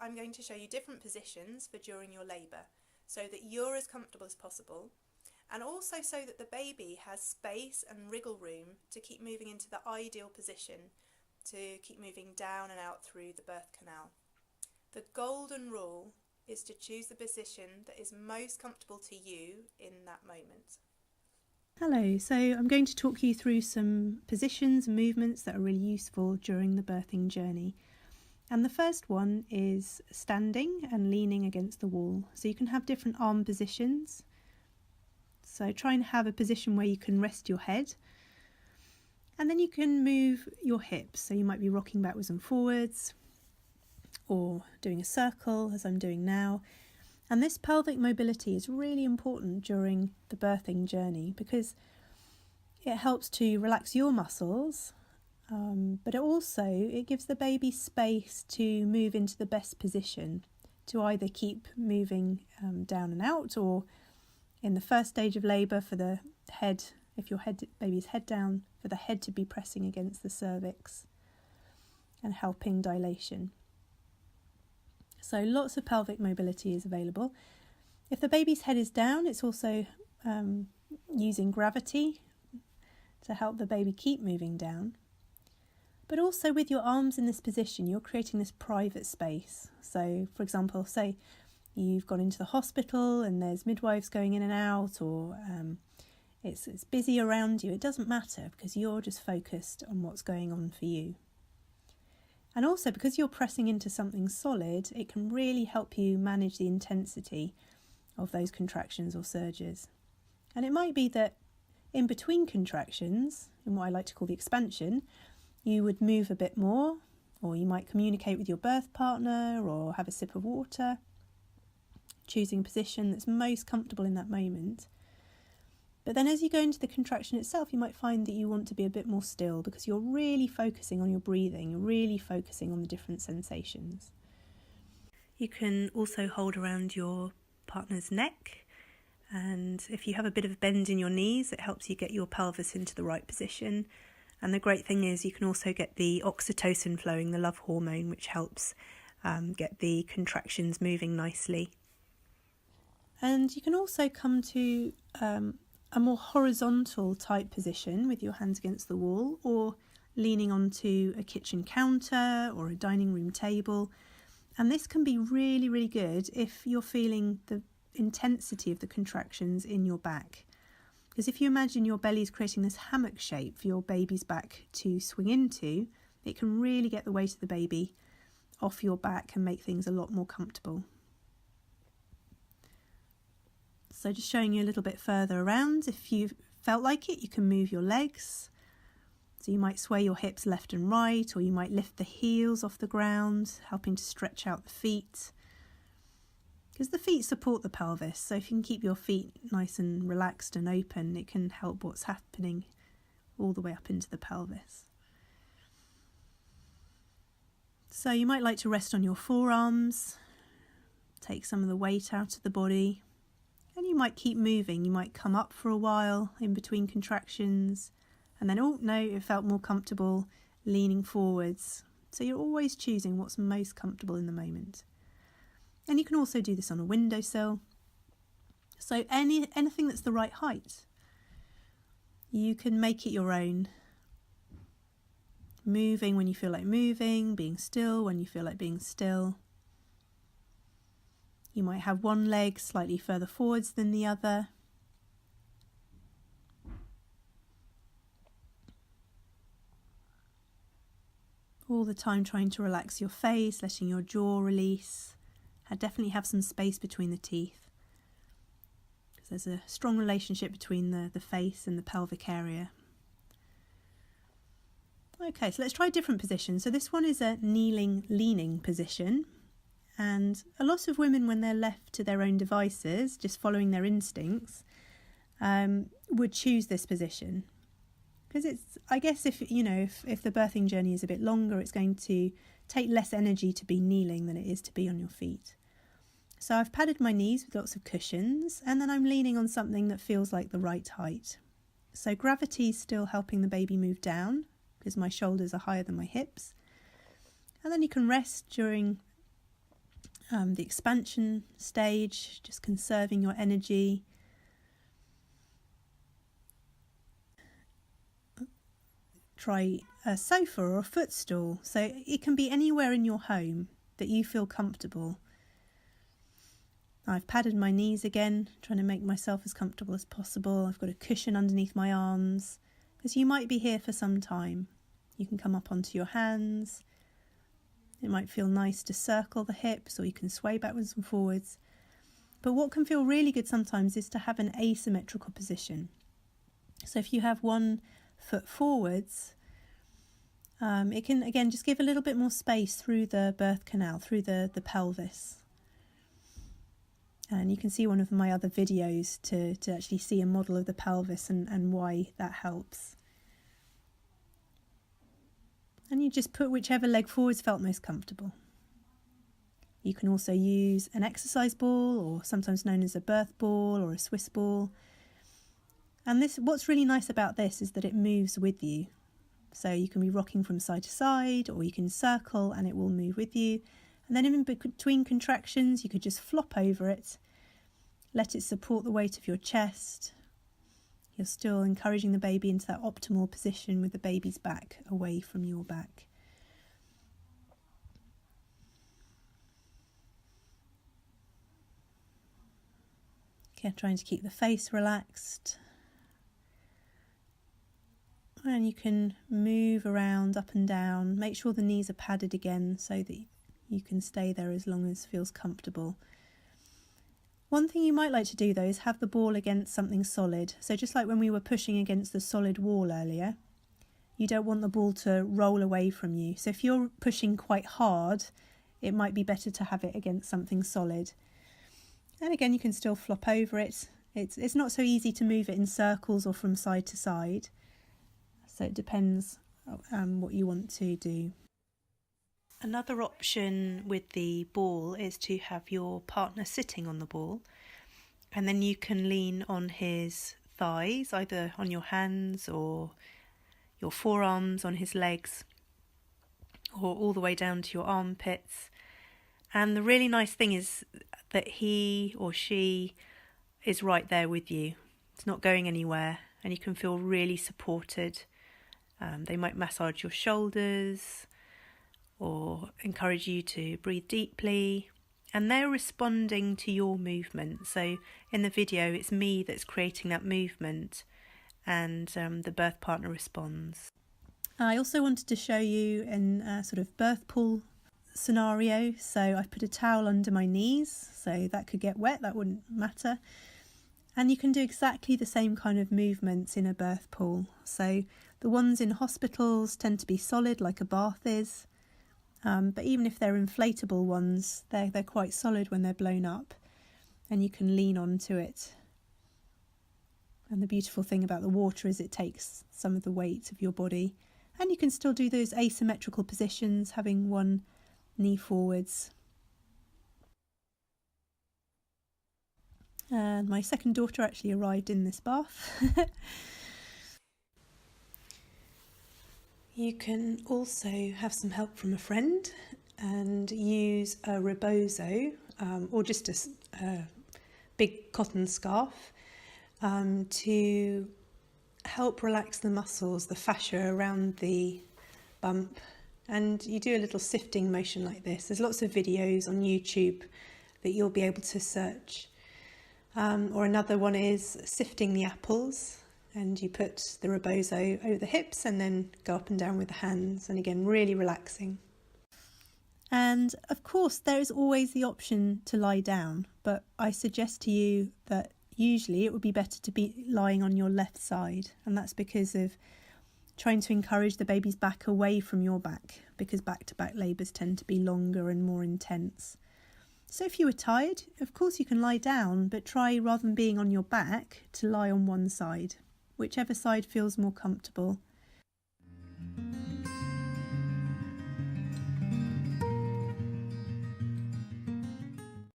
I'm going to show you different positions for during your labour so that you're as comfortable as possible, and also so that the baby has space and wriggle room to keep moving into the ideal position, to keep moving down and out through the birth canal. The golden rule is to choose the position that is most comfortable to you in that moment. Hello, so I'm going to talk you through some positions and movements that are really useful during the birthing journey. And the first one is standing and leaning against the wall. So you can have different arm positions. So try and have a position where you can rest your head. And then you can move your hips. So you might be rocking backwards and forwards or doing a circle as I'm doing now. And this pelvic mobility is really important during the birthing journey because it helps to relax your muscles, but it gives the baby space to move into the best position to either keep moving down and out, or in the first stage of labour for the head, if your baby's head down, for the head to be pressing against the cervix and helping dilation. So lots of pelvic mobility is available. If the baby's head is down, it's also using gravity to help the baby keep moving down. But also with your arms in this position, you're creating this private space. So, for example, say you've gone into the hospital and there's midwives going in and out, or it's busy around you. It doesn't matter because you're just focused on what's going on for you. And also because you're pressing into something solid, it can really help you manage the intensity of those contractions or surges. And it might be that in between contractions, in what I like to call the expansion, you would move a bit more, or you might communicate with your birth partner or have a sip of water, choosing a position that's most comfortable in that moment. But then as you go into the contraction itself, you might find that you want to be a bit more still because you're really focusing on your breathing, you're really focusing on the different sensations. You can also hold around your partner's neck, and if you have a bit of a bend in your knees, it helps you get your pelvis into the right position. And the great thing is you can also get the oxytocin flowing, the love hormone, which helps get the contractions moving nicely. And you can also come to a more horizontal type position with your hands against the wall, or leaning onto a kitchen counter or a dining room table. And this can be really, really good if you're feeling the intensity of the contractions in your back. Because if you imagine your belly is creating this hammock shape for your baby's back to swing into, it can really get the weight of the baby off your back and make things a lot more comfortable. So just showing you a little bit further around. If you felt like it, you can move your legs. So you might sway your hips left and right, or you might lift the heels off the ground, helping to stretch out the feet. Because the feet support the pelvis, so if you can keep your feet nice and relaxed and open, it can help what's happening all the way up into the pelvis. So you might like to rest on your forearms, take some of the weight out of the body, and you might keep moving. You might come up for a while in between contractions, and then, oh no, it felt more comfortable, leaning forwards. So you're always choosing what's most comfortable in the moment. And you can also do this on a windowsill. So anything that's the right height, you can make it your own. Moving when you feel like moving, being still when you feel like being still. You might have one leg slightly further forwards than the other. All the time trying to relax your face, letting your jaw release. Definitely have some space between the teeth, because there's a strong relationship between the face and the pelvic area. Okay, so let's try a different position. So this one is a kneeling, leaning position. And a lot of women, when they're left to their own devices, just following their instincts, would choose this position. Because it's, I guess, if the birthing journey is a bit longer, it's going to take less energy to be kneeling than it is to be on your feet. So I've padded my knees with lots of cushions, and then I'm leaning on something that feels like the right height. So gravity is still helping the baby move down because my shoulders are higher than my hips. And then you can rest during The expansion stage, just conserving your energy. Try a sofa or a footstool. So it can be anywhere in your home that you feel comfortable. I've padded my knees again, trying to make myself as comfortable as possible. I've got a cushion underneath my arms, because you might be here for some time. You can come up onto your hands. It might feel nice to circle the hips, or you can sway backwards and forwards. But what can feel really good sometimes is to have an asymmetrical position. So if you have one foot forwards, it can again just give a little bit more space through the birth canal, through the pelvis. And you can see one of my other videos to actually see a model of the pelvis and why that helps. And you just put whichever leg forwards felt most comfortable. You can also use an exercise ball, or sometimes known as a birth ball or a Swiss ball. And what's really nice about this is that it moves with you. So you can be rocking from side to side, or you can circle and it will move with you. And then in between contractions, you could just flop over it, let it support the weight of your chest. You're still encouraging the baby into that optimal position with the baby's back away from your back. Okay, trying to keep the face relaxed. And you can move around up and down. Make sure the knees are padded again so that you can stay there as long as feels comfortable. One thing you might like to do though is have the ball against something solid. So just like when we were pushing against the solid wall earlier, you don't want the ball to roll away from you. So if you're pushing quite hard, it might be better to have it against something solid. And again, you can still flop over it. It's not so easy to move it in circles or from side to side. So it depends what you want to do. Another option with the ball is to have your partner sitting on the ball, and then you can lean on his thighs, either on your hands or your forearms, on his legs, or all the way down to your armpits. And the really nice thing is that he or she is right there with you. It's not going anywhere, and you can feel really supported. They might massage your shoulders or encourage you to breathe deeply, and they're responding to your movement. So in the video, it's me that's creating that movement, and the birth partner responds. I also wanted to show you in a sort of birth pool scenario. So I put a towel under my knees, so that could get wet, that wouldn't matter. And you can do exactly the same kind of movements in a birth pool. So the ones in hospitals tend to be solid, like a bath is. But even if they're inflatable ones, they're quite solid when they're blown up, and you can lean onto it. And the beautiful thing about the water is it takes some of the weight of your body, and you can still do those asymmetrical positions, having one knee forwards. And my second daughter actually arrived in this bath. You can also have some help from a friend and use a Rebozo or just a big cotton scarf to help relax the muscles, the fascia around the bump. And you do a little sifting motion like this. There's lots of videos on YouTube that you'll be able to search. Or another one is sifting the apples. And you put the Rebozo over the hips and then go up and down with the hands, and again really relaxing. And of course there is always the option to lie down, but I suggest to you that usually it would be better to be lying on your left side, and that's because of trying to encourage the baby's back away from your back, because back-to-back labours tend to be longer and more intense. So if you were tired, of course you can lie down, but try, rather than being on your back, to lie on one side. Whichever side feels more comfortable.